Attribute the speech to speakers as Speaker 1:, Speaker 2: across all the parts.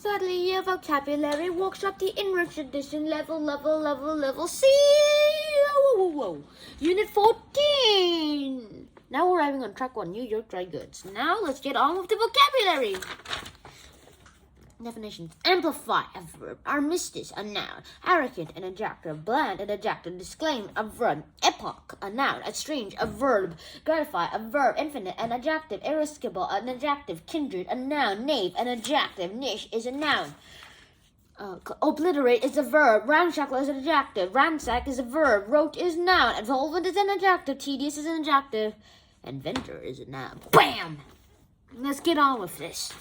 Speaker 1: SADLIER vocabulary workshop, the English edition, level C. Whoa. Unit 14. Now we're arriving on track 1, New York dry goods. Now let's get on with the vocabulary. Definitions. Amplify, a verb. Armistice, a noun. Arrogant, an adjective. Bland, an adjective. Disclaim, a verb. Epoch, a noun. Estrange, a verb. Gratify, a verb. Infinite, an adjective. Irascible, an adjective. Kindred, a noun. Knave, an adjective. Niche is a noun. Obliterate is a verb. Ramshackle is an adjective. Ransack is a verb. Rote is noun. Involvement is an adjective. Tedious is an adjective. Inventor is a noun. Bam! Let's get on with this.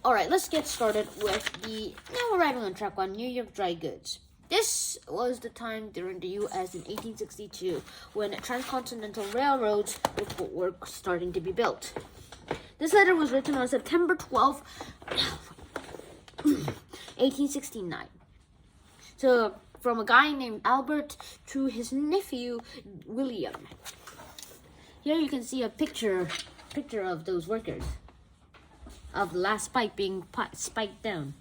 Speaker 1: Alright, let's get started with now we're arriving on track 1, New York dry goods. This was the time during the U.S. in 1862 when transcontinental railroads were starting to be built. This letter was written on September 12, 1869. So, from a guy named Albert to his nephew, William. Here you can see a picture of those workers. Of the last spike being spiked down.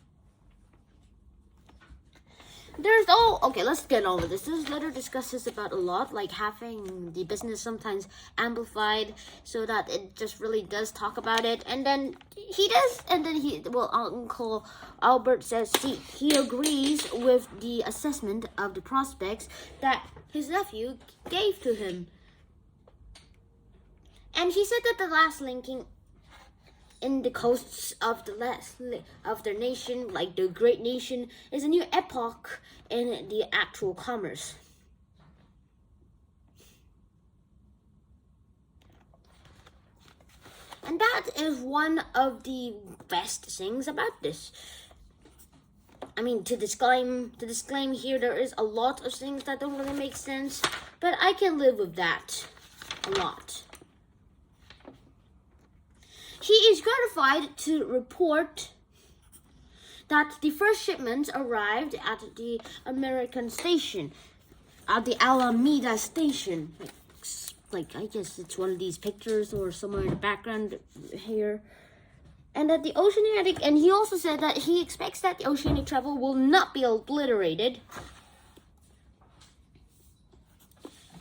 Speaker 1: Okay, let's get on with this. This letter discusses about a lot, like having the business sometimes amplified so that it just really does talk about it. And then Uncle Albert says he agrees with the assessment of the prospects that his nephew gave to him. And he said that the last linking in the coasts of their nation, like the great nation, is a new epoch in the actual commerce. And that is one of the best things about this. I mean, to disclaim here, there is a lot of things that don't really make sense, but I can live with that a lot. He is gratified to report that the first shipments arrived at the American station, at the Alameda station. Like I guess it's one of these pictures or somewhere in the background here. And that the oceanic, and he also said that he expects that the oceanic travel will not be obliterated.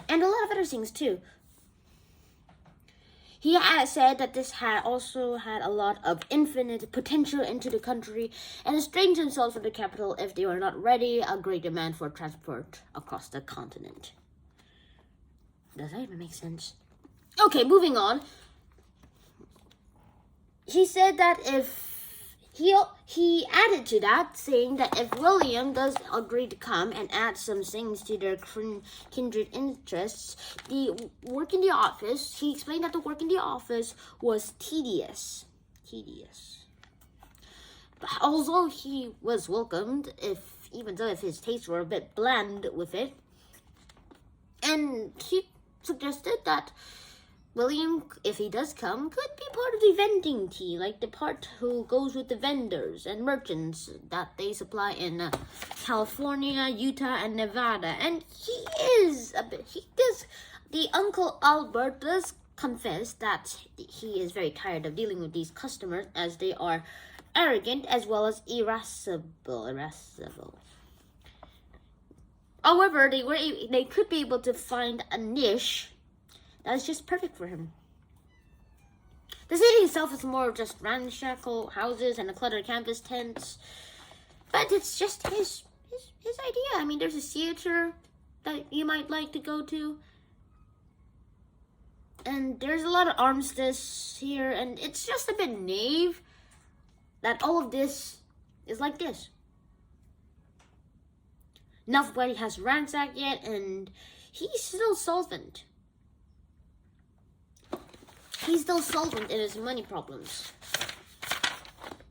Speaker 1: And a lot of other things too. He had said that this had also had a lot of infinite potential into the country and estranged themselves from the capital if they were not ready, a great demand for transport across the continent. Does that even make sense? Okay, moving on. He said that if he added to that, saying that if William does agree to come and add some things to their kindred interests, the work in the office, he explained that the work in the office was tedious. But although he was welcomed, even though his tastes were a bit bland with it, and he suggested that William, if he does come, could be part of the vending team, like the part who goes with the vendors and merchants that they supply in California, Utah, and Nevada. And the Uncle Albert does confess that he is very tired of dealing with these customers as they are arrogant as well as irascible. However, they could be able to find a niche that's just perfect for him. The city itself is more of just ramshackle houses and a cluttered campus tents. But it's just his idea. I mean, there's a theater that you might like to go to. And there's a lot of armistice here. And it's just a bit naive that all of this is like this. Nobody has ransacked yet, and he's still solvent. He's still solvent in his money problems.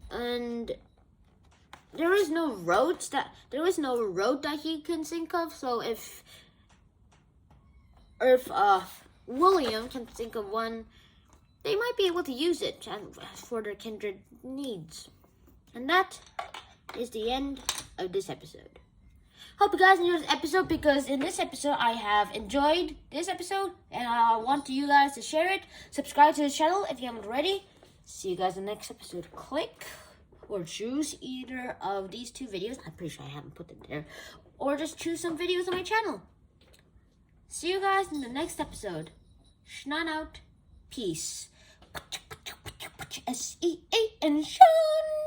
Speaker 1: And there is no road that he can think of. So if William can think of one, they might be able to use it for their kindred needs. And that is the end of this episode. Hope you guys enjoyed this episode, because in this episode I have enjoyed this episode and I want you guys to share it. Subscribe to the channel if you haven't already. See you guys in the next episode. Click or choose either of these 2 videos. I'm pretty sure I haven't put it there. Or just choose some videos on my channel. See you guys in the next episode. Schnan out. Peace. SEAN Sean.